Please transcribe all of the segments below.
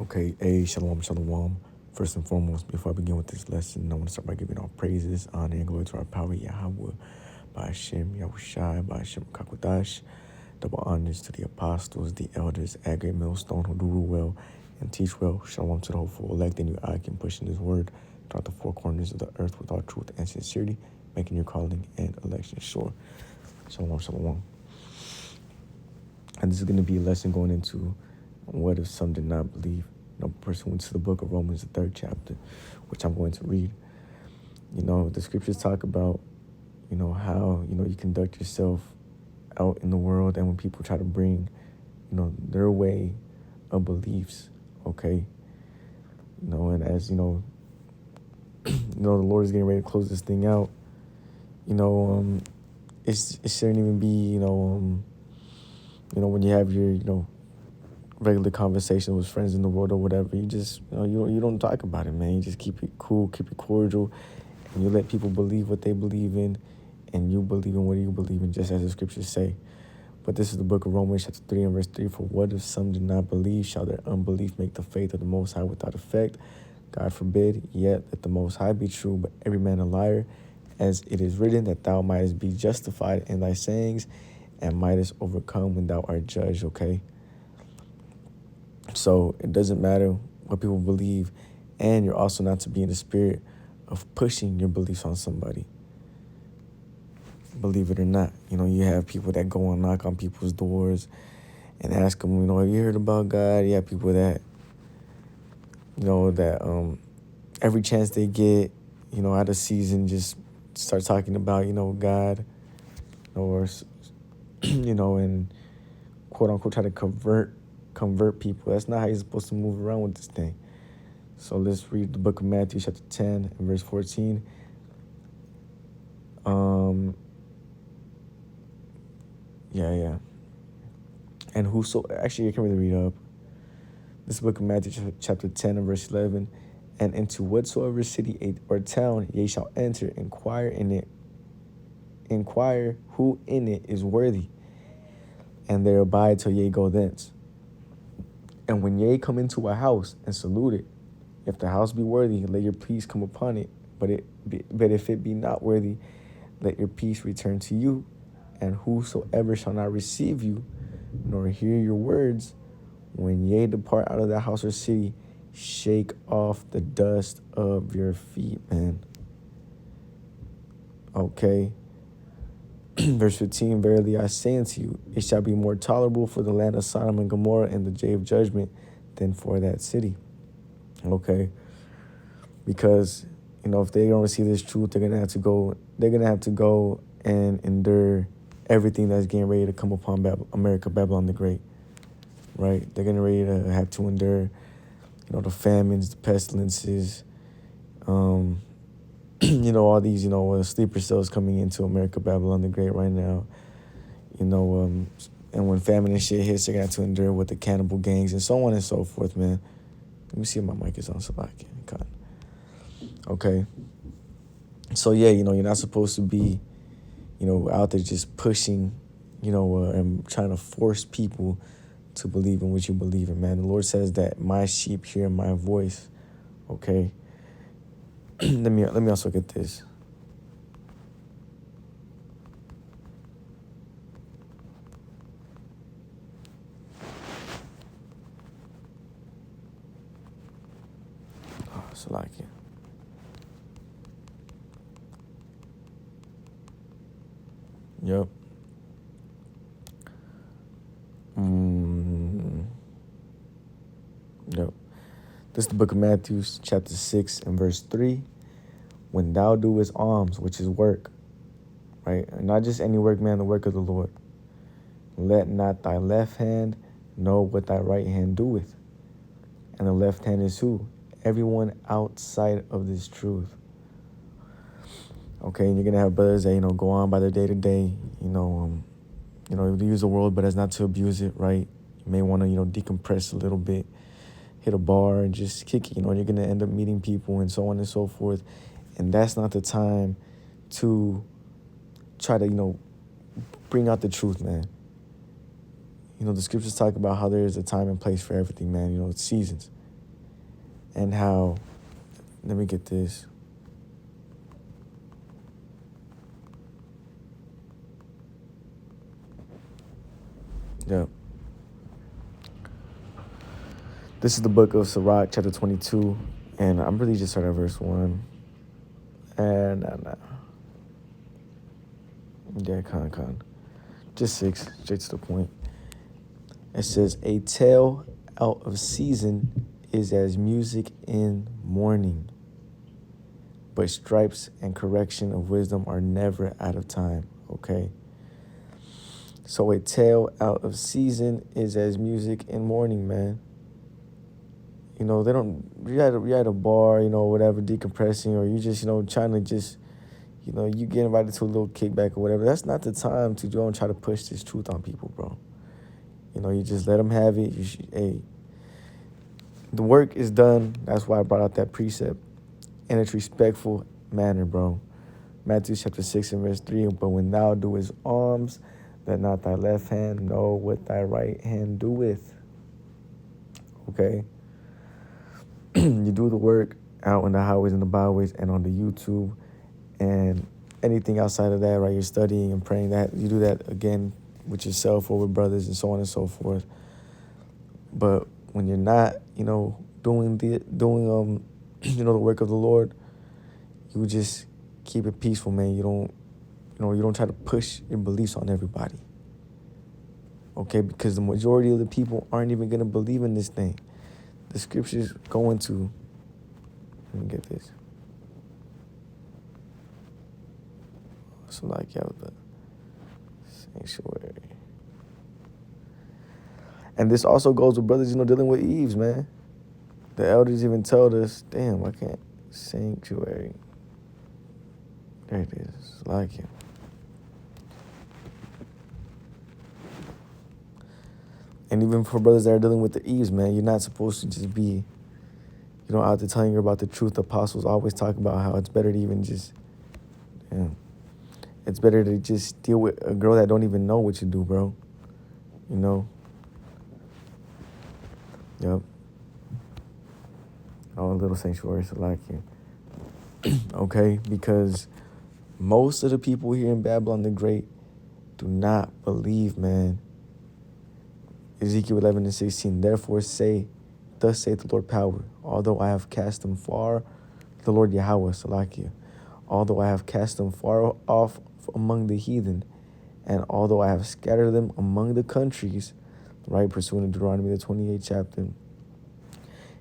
Okay, shalom, shalom. First and foremost, before I begin with this lesson, I want to start by giving all praises, honor, and glory to our power, Yahweh, by Hashem, Yahushai, by Hashem, Kakodash. Double honors to the apostles, the elders, Agate Millstone, who do rule well and teach well. Shalom to the hopeful elect, and you I can push in His word throughout the four corners of the earth with all truth and sincerity, making your calling and election sure. Shalom, shalom. And this is going to be a lesson going into what if some did not believe. Pursuant to the book of Romans, the 3rd chapter, which I'm going to read. The scriptures talk about, how, you conduct yourself out in the world, and when people try to bring, their way of beliefs, okay? And as, the Lord is getting ready to close this thing out, it shouldn't even be, when you have your, regular conversation with friends in the world or whatever, you just, you don't talk about it, man. You just keep it cool, keep it cordial, and you let people believe what they believe in, and you believe in what you believe in, just as the scriptures say. But this is the book of Romans, chapter 3 and verse 3. For what if some do not believe? Shall their unbelief make the faith of the Most High without effect? God forbid. Yet let the Most High be true, but every man a liar, as it is written, that thou mightest be justified in thy sayings, and mightest overcome when thou art judged, okay? So it doesn't matter what people believe, and you're also not to be in the spirit of pushing your beliefs on somebody. Believe it or not, you have people that go and knock on people's doors and ask them, have you heard about God? You have people that, every chance they get, out of season, just start talking about, God, or, and quote unquote try to convert people. That's not how you're supposed to move around with this thing. So let's read the book of Matthew, chapter 10 and verse 14. And actually, I can really read up. This book of Matthew, chapter 10 and verse 11. And into whatsoever city or town ye shall enter, inquire who in it is worthy, and there abide till ye go thence. And when ye come into a house and salute it, if the house be worthy, let your peace come upon it. But if it be not worthy, let your peace return to you. And whosoever shall not receive you, nor hear your words, when ye depart out of that house or city, shake off the dust of your feet, man. Okay. Verse 15, verily I say unto you, it shall be more tolerable for the land of Sodom and Gomorrah in the day of judgment than for that city. Okay. Because, if they don't receive this truth, they're gonna have to go and endure everything that's getting ready to come upon Babylon the Great. Right? They're getting ready to have to endure, the famines, the pestilences, all these, sleeper cells coming into America, Babylon the Great right now, and when famine and shit hits, they're going to have to endure with the cannibal gangs and so on and so forth, man. Let me see if my mic is on, Salaki. Okay. So, yeah, you're not supposed to be, out there just pushing, and trying to force people to believe in what you believe in, man. The Lord says that my sheep hear my voice, okay? Let me also get this. Oh, Salakia. Yep. Yep. This is the book of Matthew, chapter 6 and verse 3. When thou doest alms, which is work, right? And not just any work, man, the work of the Lord. Let not thy left hand know what thy right hand doeth. And the left hand is who? Everyone outside of this truth. Okay, and you're going to have brothers that, go on by their day-to-day, use the world, but as not to abuse it, right? You may want to, decompress a little bit, hit a bar and just kick it, you're going to end up meeting people and so on and so forth. And that's not the time to try to, bring out the truth, man. The scriptures talk about how there is a time and place for everything, man. It's seasons. and how, let me get this. Yep. This is the book of Sirach, chapter 22, and I'm really just starting at verse 1. And, yeah, just 6, straight to the point. It says, a tale out of season is as music in mourning, but stripes and correction of wisdom are never out of time, okay? So a tale out of season is as music in mourning, man. You know, they don't, you're at a bar, you know, whatever, decompressing, or you just, you know, trying to just, you know, you get invited to a little kickback or whatever. That's not the time to go and try to push this truth on people, bro. You know, you just let them have it. Hey, the work is done. That's why I brought out that precept in its respectful manner, bro. Matthew chapter 6 and verse 3, but when thou doest alms, let not thy left hand know what thy right hand doeth. Okay? You do the work out on the highways and the byways and on the YouTube and anything outside of that, right? You're studying and praying, that you do that again with yourself or with brothers and so on and so forth. But when you're not, you know, doing you know, the work of the Lord, you just keep it peaceful, man. You don't try to push your beliefs on everybody. Okay, because the majority of the people aren't even gonna believe in this thing. The scriptures go into, let me get this. So like, yeah, the sanctuary. And this also goes with brothers, you know, dealing with Eves, man. The elders even told us, damn, I can't, sanctuary. There it is, like it. And even for brothers that are dealing with the Eves, man, you're not supposed to just be, you know, out there telling her about the truth. The apostles always talk about how it's better to even just, it's better to just deal with a girl that don't even know what you do, bro. You know? Yep. Oh, a little sanctuary, so like it. Okay? Because most of the people here in Babylon the Great do not believe, man. Ezekiel 11 and 16, therefore say, thus saith the Lord power, although I have cast them far, the Lord Yahweh, Salakia, although I have cast them far off among the heathen, and although I have scattered them among the countries, right, pursuant to Deuteronomy the 28th chapter,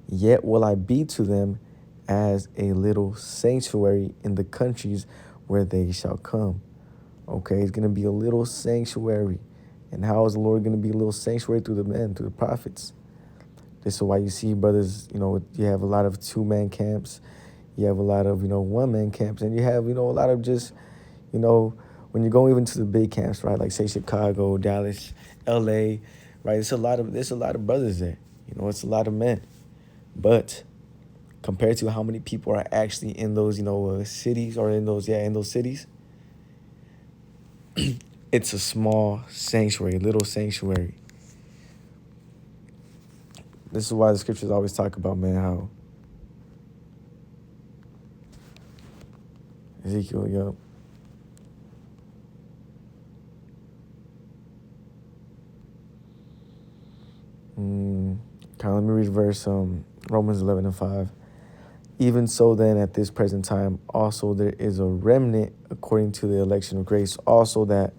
yet will I be to them as a little sanctuary in the countries where they shall come. Okay, it's going to be a little sanctuary. And how is the Lord going to be a little sanctuary through the men, through the prophets? This is why you see, brothers, you know, you have a lot of two-man camps. You have a lot of, you know, one-man camps. And you have, you know, a lot of just, you know, when you go even to the big camps, right, like, say, Chicago, Dallas, L.A., right, there's a lot of brothers there. You know, it's a lot of men. But compared to how many people are actually in those, you know, cities or in those cities, it's a small sanctuary, little sanctuary. This is why the scriptures always talk about, man, how Ezekiel, yup. Let me read verse Romans 11 and 5. Even so then at this present time also there is a remnant according to the election of grace, also that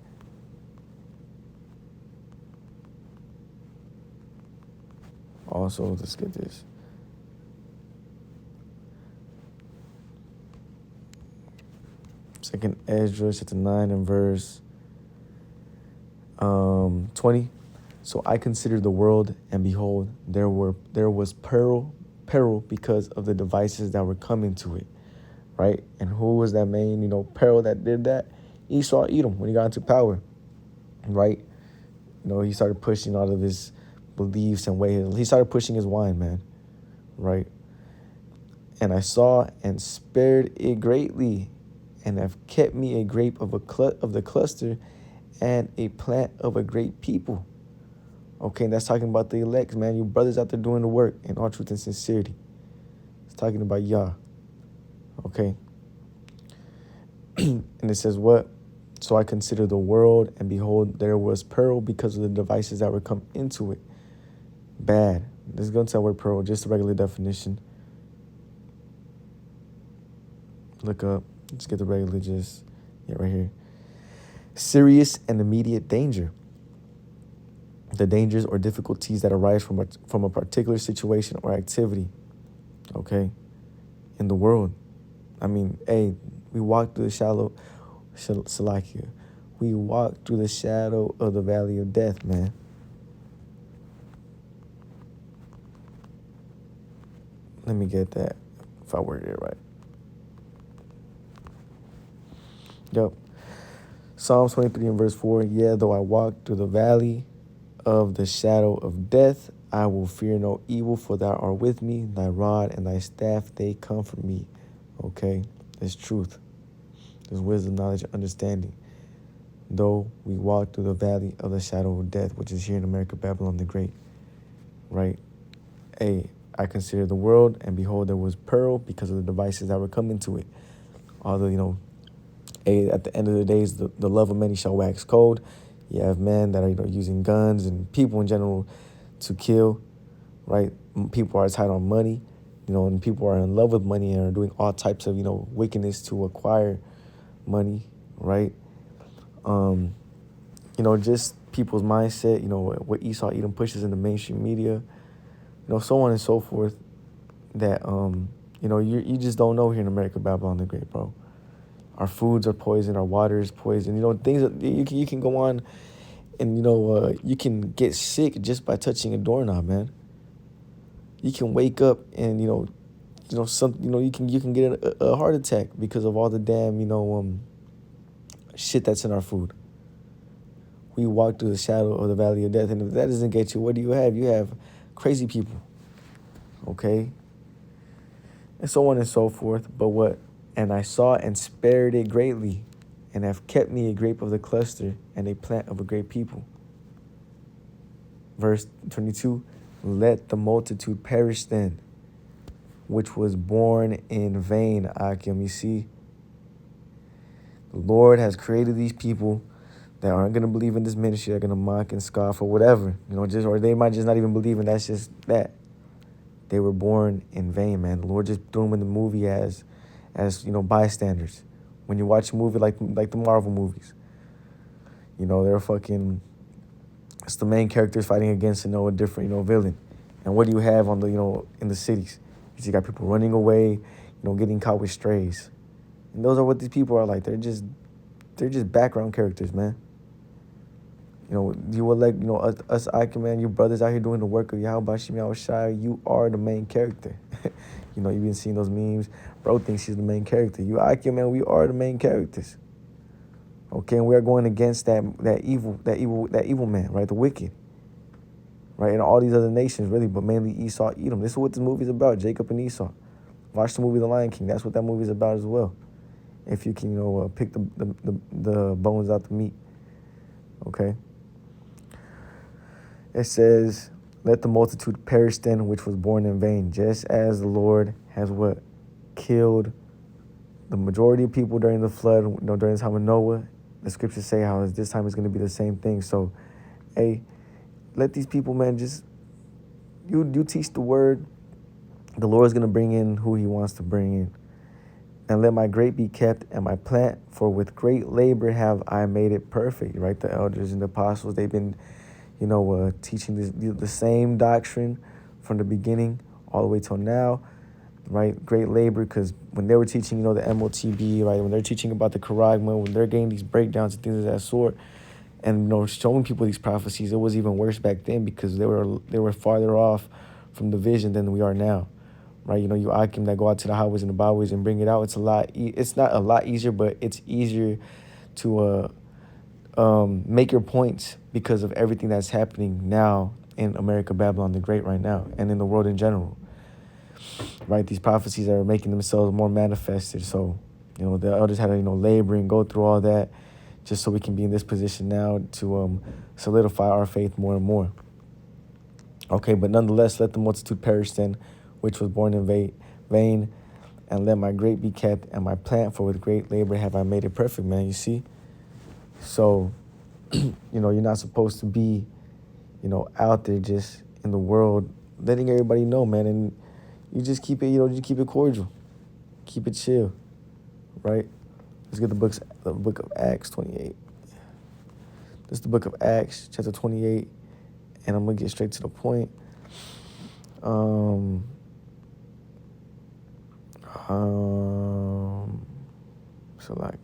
let's get this. Second Ezra chapter 9 and verse 20. So I considered the world, and behold, there was peril because of the devices that were coming to it, right? And who was that main, you know, peril that did that? Esau, Edom, when he got into power, right? You know, he started pushing all of his beliefs and ways. He started pushing his wine, man, right? And I saw and spared it greatly, and have kept me a grape of the cluster, and a plant of a great people. Okay, and that's talking about the elect, man. You brothers out there doing the work in all truth and sincerity. It's talking about Yah. Okay. And it says what? So I considered the world, and behold, there was pearl because of the devices that were come into it. Bad. Let's go into that word pearl, just the regular definition. Look up. Let's get the regular just, yeah, right here. Serious and immediate danger. The dangers or difficulties that arise from a particular situation or activity, okay, in the world. I mean, hey, we walk through the Salakia. We walk through the shadow of the valley of death, man. Let me get that, if I worded it right. Yep. Psalms 23 and verse 4, yeah, though I walk through the valley of the shadow of death, I will fear no evil, for thou art with me, thy rod and thy staff, they comfort me. Okay, there's truth. There's wisdom, knowledge, and understanding. Though we walk through the valley of the shadow of death, which is here in America, Babylon the Great, right? Hey, I considered the world, and behold, there was pearl because of the devices that were coming to it. Although, hey, at the end of the days, the love of many shall wax cold. You have men that are, using guns and people in general to kill, right? People are tied on money, and people are in love with money and are doing all types of, wickedness to acquire money, right? Just people's mindset, what Esau Edom pushes in the mainstream media, so on and so forth, that, you just don't know here in America, Babylon the Great, bro. Our foods are poison, our water is poison, things that you can go on and, you can get sick just by touching a doorknob, man. You can wake up and, you can get a heart attack because of all the damn, shit that's in our food. We walk through the shadow of the valley of death, and if that doesn't get you, what do you have? You have crazy people, okay? And so on and so forth. But what? And I saw and spared it greatly, and have kept me a grape of the cluster and a plant of a great people. Verse 22, let the multitude perish then, which was born in vain, Akim. You see, the Lord has created these people that aren't going to believe in this ministry, they're going to mock and scoff or whatever, or they might just not even believe in that's just that. They were born in vain, man. The Lord just threw them in the movie as bystanders. When you watch a movie like the Marvel movies, they're fucking, it's the main characters fighting against, a different, villain. And what do you have on the, in the cities? You got people running away, getting caught with strays. And those are what these people are like. They're just background characters, man. You elect, us man, you brothers out here doing the work of Yahweh Shem Yahushai, you are the main character. You've been seeing those memes. Bro thinks he's the main character. You man, we are the main characters. Okay, and we are going against that evil man, right? The wicked. Right, and all these other nations, really, but mainly Esau, Edom. This is what this movie's about, Jacob and Esau. Watch the movie The Lion King. That's what that movie's about as well. If you can, pick the bones out the meat. Okay. It says, let the multitude perish then, which was born in vain, just as the Lord has what? Killed the majority of people during the flood, during the time of Noah. The scriptures say how this time is going to be the same thing. So, hey, let these people, man, just, you teach the word. The Lord is going to bring in who he wants to bring in. And let my grape be kept and my plant, for with great labor have I made it perfect. Right? The elders and the apostles, they've been, teaching the same doctrine from the beginning all the way till now. Right? Great labor, because when they were teaching, the MOTB, right? When they're teaching about the Charagma, when they're getting these breakdowns and things of that sort, and showing people these prophecies, it was even worse back then because they were farther off from the vision than we are now. Right, you Akim that go out to the highways and the byways and bring it out. It's it's not a lot easier, but it's easier to make your points because of everything that's happening now in America, Babylon the Great right now, and in the world in general. Right, these prophecies are making themselves more manifested. So, the elders had to labor and go through all that, just so we can be in this position now to solidify our faith more and more. Okay, but nonetheless, let the multitude perish then, which was born in vain, and let my grape be kept, and my plant, for with great labor have I made it perfect, man. You see? So, you're not supposed to be, out there just in the world, letting everybody know, man. And you just keep it, just keep it cordial. Keep it chill, right? Let's get the book of Acts 28. This is the book of Acts, chapter 28, and I'm going to get straight to the point. So like,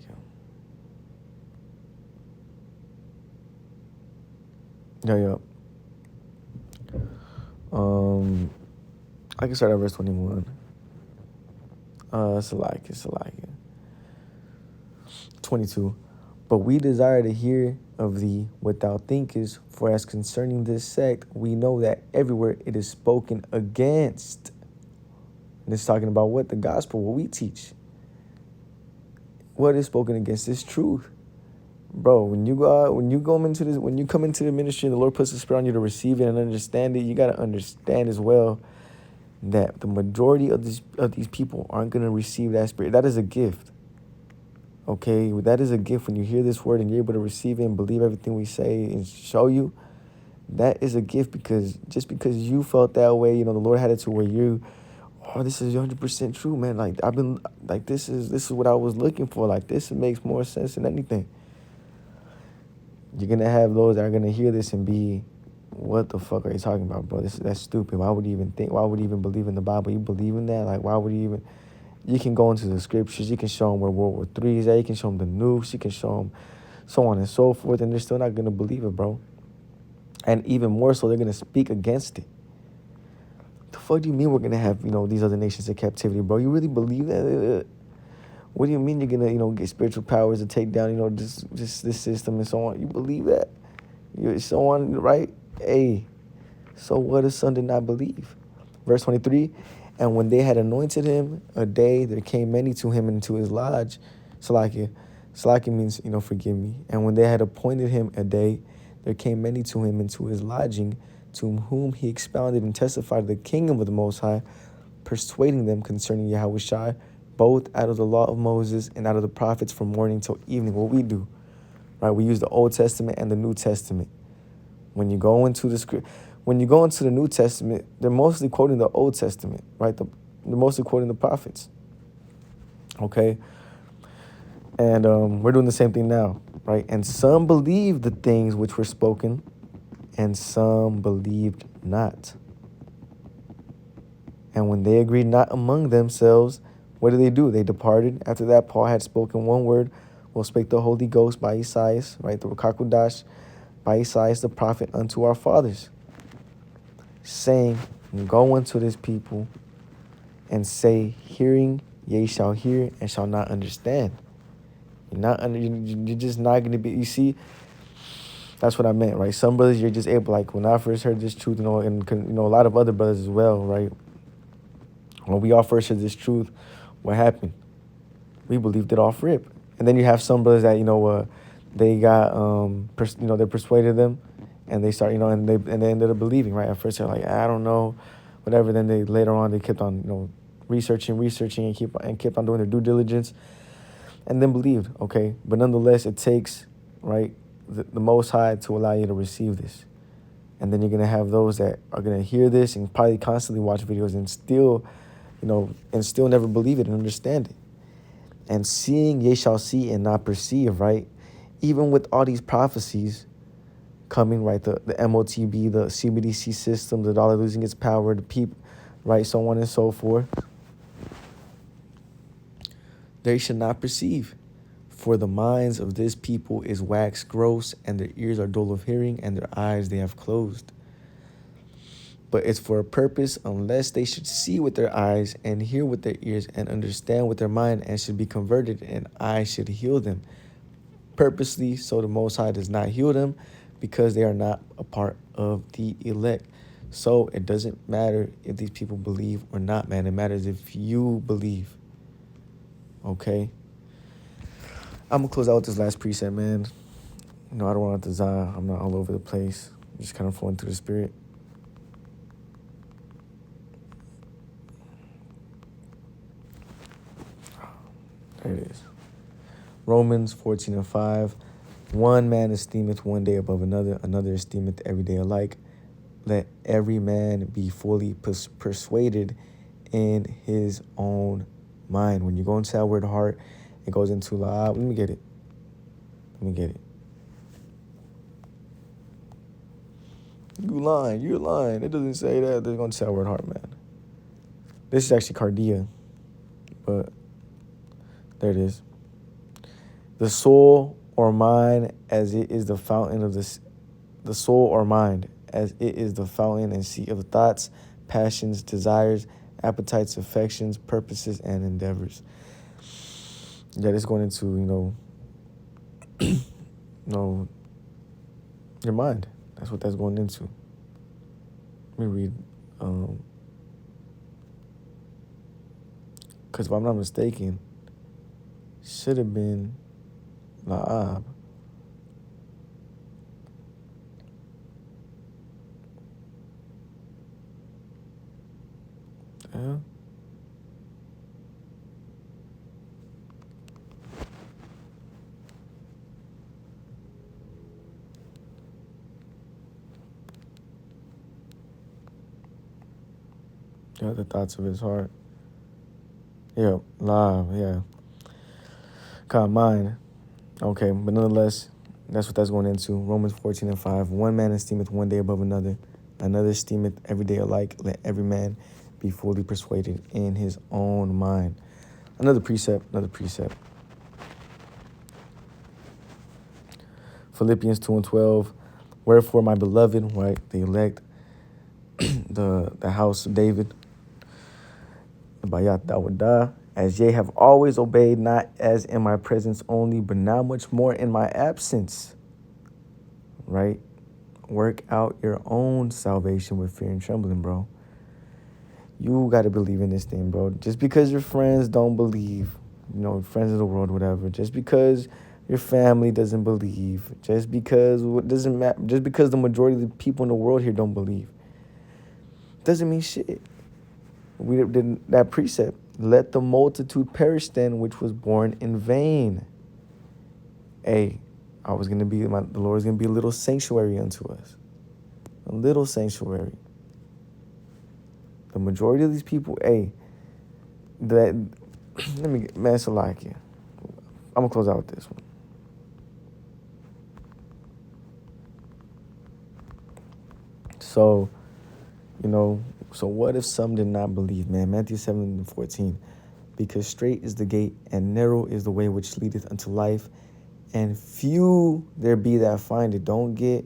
yeah. I can start at verse 21. Salakia. 22. But we desire to hear of thee what thou thinkest, for as concerning this sect, we know that everywhere it is spoken against. And it's talking about what? The gospel, what we teach. What is spoken against is truth. Bro, when you come into the ministry and the Lord puts the Spirit on you to receive it and understand it, you got to understand as well that the majority of these people aren't going to receive that Spirit. That is a gift. Okay, that is a gift. When you hear this word and you're able to receive it and believe everything we say and show you, that is a gift, because just because you felt that way, the Lord had it to where this is 100% true, man. Like, I've been, like, this is what I was looking for. Like, this makes more sense than anything. You're going to have those that are going to hear this and be, what the fuck are you talking about, bro? That's stupid. Why would you even believe in the Bible? You believe in that? Like, why would you even? You can go into the scriptures. You can show them where World War III is at. You can show them the nukes. You can show them so on and so forth, and they're still not going to believe it, bro. And even more so, they're going to speak against it. The fuck do you mean we're going to have, these other nations in captivity, bro? You really believe that? What do you mean you're going to, get spiritual powers to take down, this system and so on? You believe that? So on, right? Hey, so what if son did not believe? Verse 23, and when they had anointed him a day, there came many to him into his lodge. Salakia means, forgive me. And when they had appointed him a day, there came many to him into his lodging, to whom he expounded and testified the kingdom of the Most High, persuading them concerning Yahushua, both out of the law of Moses and out of the prophets, from morning till evening. What we do, right? We use the Old Testament and the New Testament. When you go into the New Testament, they're mostly quoting the Old Testament, right? They're mostly quoting the prophets. Okay? And we're doing the same thing now, right? And some believed the things which were spoken, and some believed not. And when they agreed not among themselves, what did? They departed. After that, Paul had spoken one word, spake the Holy Ghost by Esaias, right? The Rakakudash, by Esaias the prophet unto our fathers, saying, go unto this people and say, hearing ye shall hear and shall not understand. You're just not going to be, you see, that's what I meant, right? Some brothers, you're just able, like when I first heard this truth, and a lot of other brothers as well, right? When we all first heard this truth, what happened? We believed it off rip. And then you have some brothers that, they got, they persuaded them, and they start, and they ended up believing, right? At first they're like, I don't know, whatever. Then later on, they kept on, researching and kept on doing their due diligence, and then believed, okay? But nonetheless, it takes, right, the Most High to allow you to receive this. And then you're going to have those that are going to hear this and probably constantly watch videos and still, never believe it and understand it. And seeing, ye shall see and not perceive, right? Even with all these prophecies coming, right? The MOTB, the CBDC system, the dollar losing its power, the people, right? So on and so forth. They should not perceive. For the minds of this people is waxed gross, and their ears are dull of hearing, and their eyes they have closed. But it's for a purpose, unless they should see with their eyes and hear with their ears and understand with their mind and should be converted, and I should heal them. Purposely, so the Most High does not heal them, because they are not a part of the elect. So it doesn't matter if these people believe or not, man. It matters if you believe. Okay? I'm going to close out with this last precept, man. I don't want to desire. I'm not all over the place. I'm just kind of flowing through the Spirit. There it is. Romans 14:5. One man esteemeth one day above another, another esteemeth every day alike. Let every man be fully persuaded in his own mind. When you go into that word heart, it goes into Let me get it. You're lying. It doesn't say that. They're going to say that word heart, man. This is actually cardia, but there it is. The soul or mind as it is the fountain of the soul or mind as it is the fountain and seat of thoughts, passions, desires, appetites, affections, purposes, and endeavors. Yeah, it's going into, your mind. That's what that's going into. Let me read. Because if I'm not mistaken, should have been La'ab. Yeah. Yeah, the thoughts of his heart. Yeah, La'ab, yeah. Mind. Okay, but nonetheless, that's what that's going into. Romans 14:5. One man esteemeth one day above another, another esteemeth every day alike. Let every man be fully persuaded in his own mind. Another precept. Philippians 2:12. Wherefore, my beloved, right, the elect, the house of David, the Bayat Dawadah, as ye have always obeyed, not as in my presence only, but now much more in my absence. Right? Work out your own salvation with fear and trembling, bro. You got to believe in this thing, bro. Just because your friends don't believe, friends of the world, whatever. Just because your family doesn't believe. Just because what doesn't matter. Just because the majority of the people in the world here don't believe, doesn't mean shit. We did that precept. Let the multitude perish then, which was born in vain. Hey, the Lord is gonna be a little sanctuary unto us. A little sanctuary. The majority of these people, let me get, man, Salakia. I'm gonna close out with this one. So, so what if some did not believe, man? Matthew 7:14. Because straight is the gate and narrow is the way which leadeth unto life, and few there be that find it. Don't get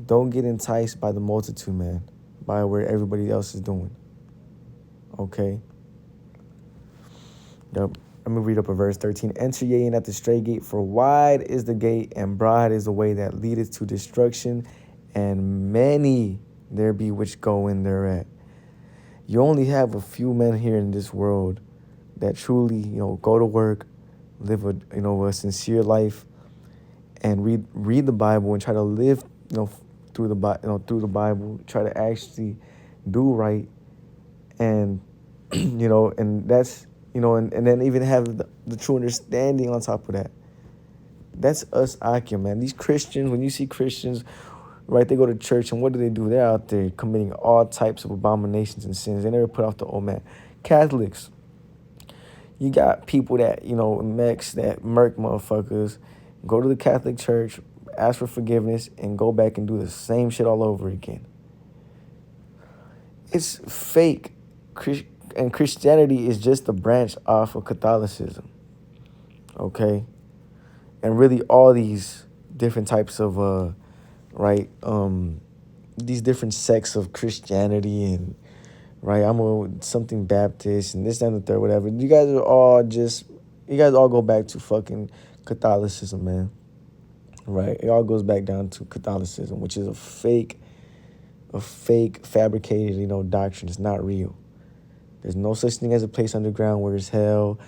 enticed by the multitude, man, by where everybody else is doing. Okay? Yep. Let me read up a verse 13. Enter ye in at the straight gate, for wide is the gate, and broad is the way that leadeth to destruction, and many there be which go in thereat. You only have a few men here in this world that truly, go to work, live a sincere life, and read the Bible and try to live, through the Bible, try to actually do right, and and that's and then even have the true understanding on top of that. That's us, Akim, man. These Christians, when you see Christians, right, they go to church, and what do? They're out there committing all types of abominations and sins. They never put off the old man. Catholics, you got people that, that murk motherfuckers, go to the Catholic Church, ask for forgiveness, and go back and do the same shit all over again. It's fake. And Christianity is just a branch off of Catholicism. Okay? And really all these different types of, these different sects of Christianity and, right, something Baptist and this, that, and the third, whatever. You guys all go back to fucking Catholicism, man. Right? It all goes back down to Catholicism, which is a fake, fabricated, doctrine. It's not real. There's no such thing as a place underground where it's hell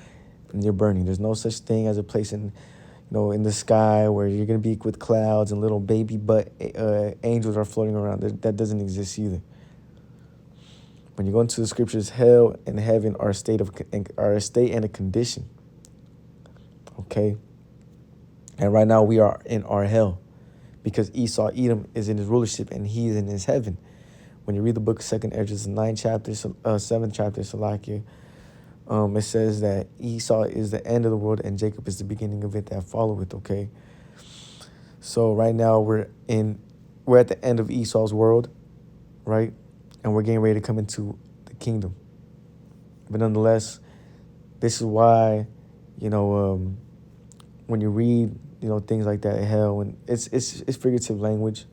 and you're burning. There's no such thing as a place in the sky where you're going to be with clouds and little baby butt angels are floating around. That doesn't exist either. When you go into the scriptures, hell and heaven are a state and a condition. Okay? And right now we are in our hell because Esau, Edom, is in his rulership and he is in his heaven. When you read the book of 2nd Esdras, 9th chapter, 7th chapter, Salakia, it says that Esau is the end of the world and Jacob is the beginning of it that followeth, okay? So right now we're at the end of Esau's world, right? And we're getting ready to come into the kingdom. But nonetheless, this is why, when you read, things like that, hell, and it's figurative language,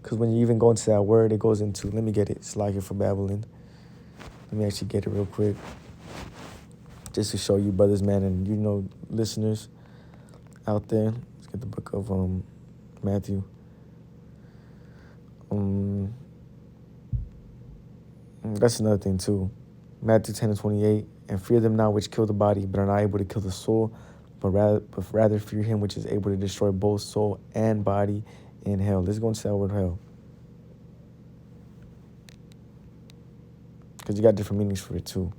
because when you even go into that word, it goes into, let me get it, Salakia for Babylon. Let me actually get it real quick, just to show you brothers, man, and listeners out there. Let's get the book of Matthew. That's another thing too. Matthew 10:28, and fear them not which kill the body, but are not able to kill the soul, but rather fear him which is able to destroy both soul and body in hell. Let's go into that word hell, because you got different meanings for it too.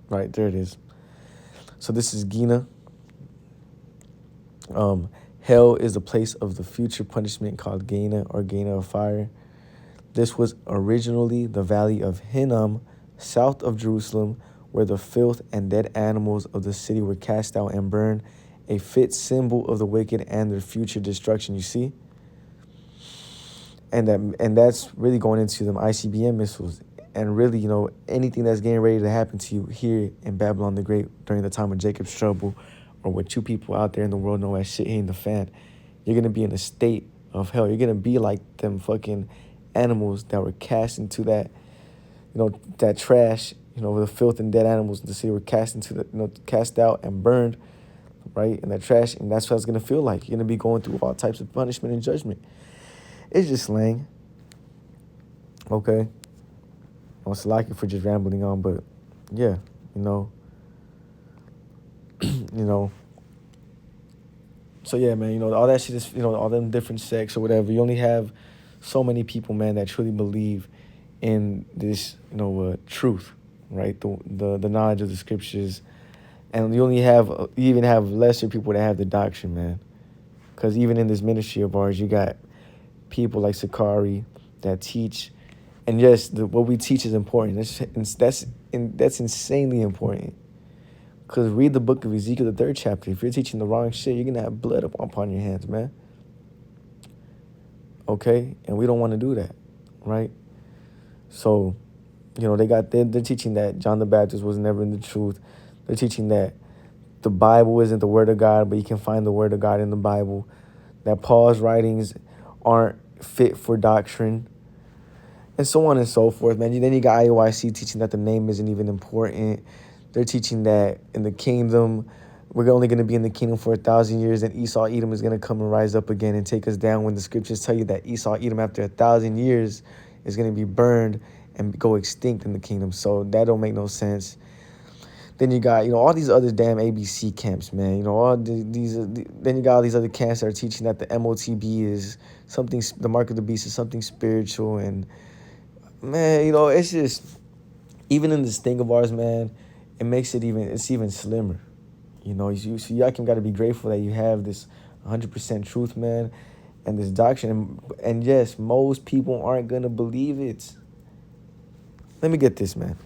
Right, there it is. So this is Gina. Hell is the place of the future punishment called Gehenna or Gehenna of fire. This was originally the valley of Hinnom, south of Jerusalem, where the filth and dead animals of the city were cast out and burned, a fit symbol of the wicked and their future destruction, you see? And that's really going into them ICBM missiles. And really, anything that's getting ready to happen to you here in Babylon the Great during the time of Jacob's trouble, or what you people out there in the world know as shit hitting the fan, you're going to be in a state of hell. You're going to be like them fucking animals that were cast into that, that trash, the filth and dead animals in the city were cast into the, cast out and burned, right, in that trash. And that's what it's going to feel like. You're going to be going through all types of punishment and judgment. It's just slang. Okay. I was lucky for just rambling on, but yeah, So yeah, man, all that shit is, all them different sects or whatever. You only have so many people, man, that truly believe in this, truth, right? The knowledge of the scriptures, and you even have lesser people that have the doctrine, man. Because even in this ministry of ours, you got people like Sakari that teach, and yes, what we teach is important. That's insanely important. Because read the book of Ezekiel, the 3rd chapter. If you're teaching the wrong shit, you're going to have blood upon your hands, man. Okay? And we don't want to do that, right? So, they're teaching that John the Baptist was never in the truth. They're teaching that the Bible isn't the word of God, but you can find the word of God in the Bible. That Paul's writings aren't fit for doctrine. And so on and so forth, man. Then you got IOIC teaching that the name isn't even important. They're teaching that in the kingdom, we're only going to be in the kingdom for 1,000 years, and Esau, Edom is going to come and rise up again and take us down, when the scriptures tell you that Esau, Edom, after 1,000 years, is going to be burned and go extinct in the kingdom. So that don't make no sense. Then you got, all these other damn ABC camps, man. Then you got all these other camps that are teaching that the MOTB is something, the mark of the beast is something spiritual. And, man, it's just, even in this thing of ours, man, it makes it's even slimmer. So y'all got to be grateful that you have this 100% truth, man, and this doctrine. And yes, most people aren't going to believe it. Let me get this, man.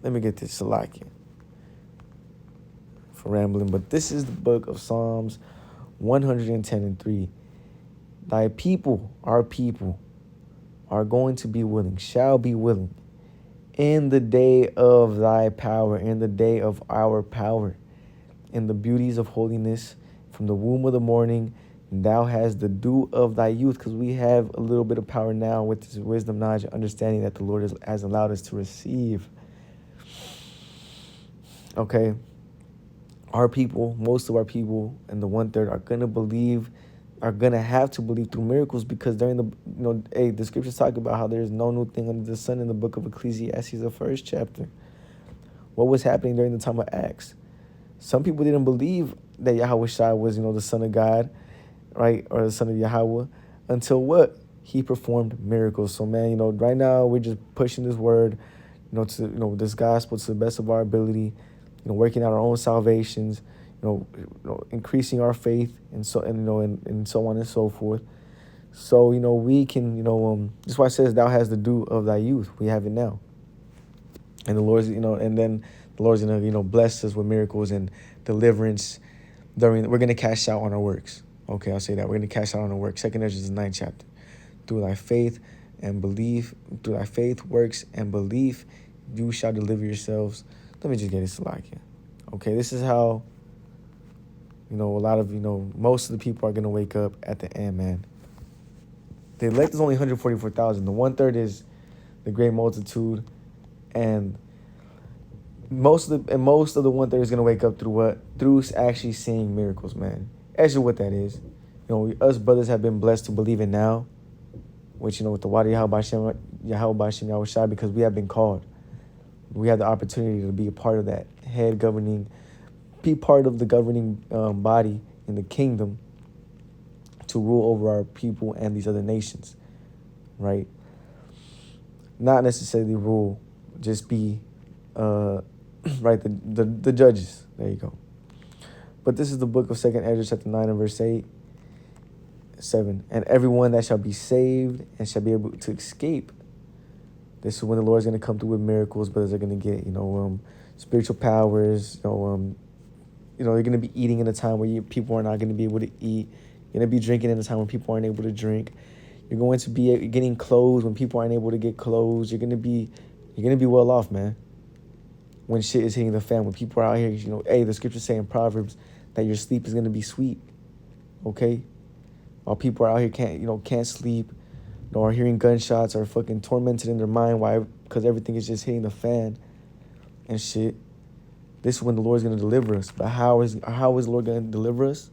Let me get this, Salakia, for rambling. But this is the book of Psalms 110:3. Thy people, our people, are going to be willing, shall be willing, in the day of thy power, in the day of our power, in the beauties of holiness, from the womb of the morning, thou hast the dew of thy youth, because we have a little bit of power now with this wisdom, knowledge, and understanding that the Lord has allowed us to receive. Okay? Our people, most of our people, and the 1/3 are going to have to believe through miracles, because during the scriptures talk about how there's no new thing under the sun in the book of Ecclesiastes, the 1st chapter. What was happening during the time of Acts? Some people didn't believe that Yahweh Shai was, the son of God, right? Or the son of Yahweh, until what? He performed miracles. So, man, right now we're just pushing this word, this gospel to the best of our ability, working out our own salvations, increasing our faith, and so on and so forth. So, we can, that's why it says thou hast the dew of thy youth. We have it now. And and then the Lord's going to, bless us with miracles and deliverance we're going to cash out on our works. Okay, I'll say that. We're going to cash out on our works. 2 Ezra 9 chapter. Through thy faith and belief, through thy faith, works, and belief, you shall deliver yourselves. Let me just get this like here. Okay, this is how, a lot of, most of the people are going to wake up at the end, man. The elect is only 144,000. The 1/3 is the great multitude, and most of the 1/3 is gonna wake up through what? Through actually seeing miracles, man. Actually, what that is, us brothers have been blessed to believe in now, which with the water Yahweh Hashem Yahushai, because we have been called. We have the opportunity to be a part of that be part of the governing body in the kingdom, to rule over our people and these other nations, right? Not necessarily rule, just be, right, the judges. There you go. But this is the book of 2 Ezra chapter 9 and verse 7. And everyone that shall be saved and shall be able to escape. This is when the Lord's going to come through with miracles, but they're going to get, spiritual powers, you're going to be eating in a time where people are not going to be able to eat. You're going to be drinking in a time when people aren't able to drink. You're going to be getting clothes when people aren't able to get clothes. You're going to be well off, man. When shit is hitting the fan, when people are out here, the scriptures say in Proverbs that your sleep is going to be sweet. Okay? While people are out here can't sleep, are hearing gunshots, are fucking tormented in their mind. Why? Because everything is just hitting the fan and shit. This is when the Lord's going to deliver us. But how is the Lord going to deliver us?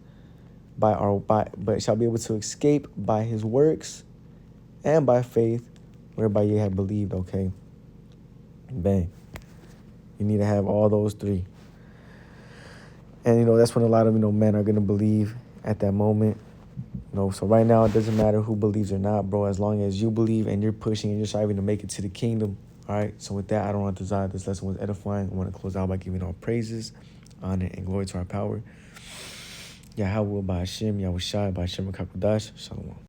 But shall be able to escape by his works and by faith, whereby ye have believed. Okay, bang. You need to have all those three, and that's when a lot of men are gonna believe at that moment. So right now it doesn't matter who believes or not, bro. As long as you believe and you're pushing and you're striving to make it to the kingdom. All right. So with that, I don't want to desire this lesson was edifying. I want to close out by giving all praises, honor, and glory to our power. Yahweh by Hashem, Yahushai by Hashem Kakodash. Shalom.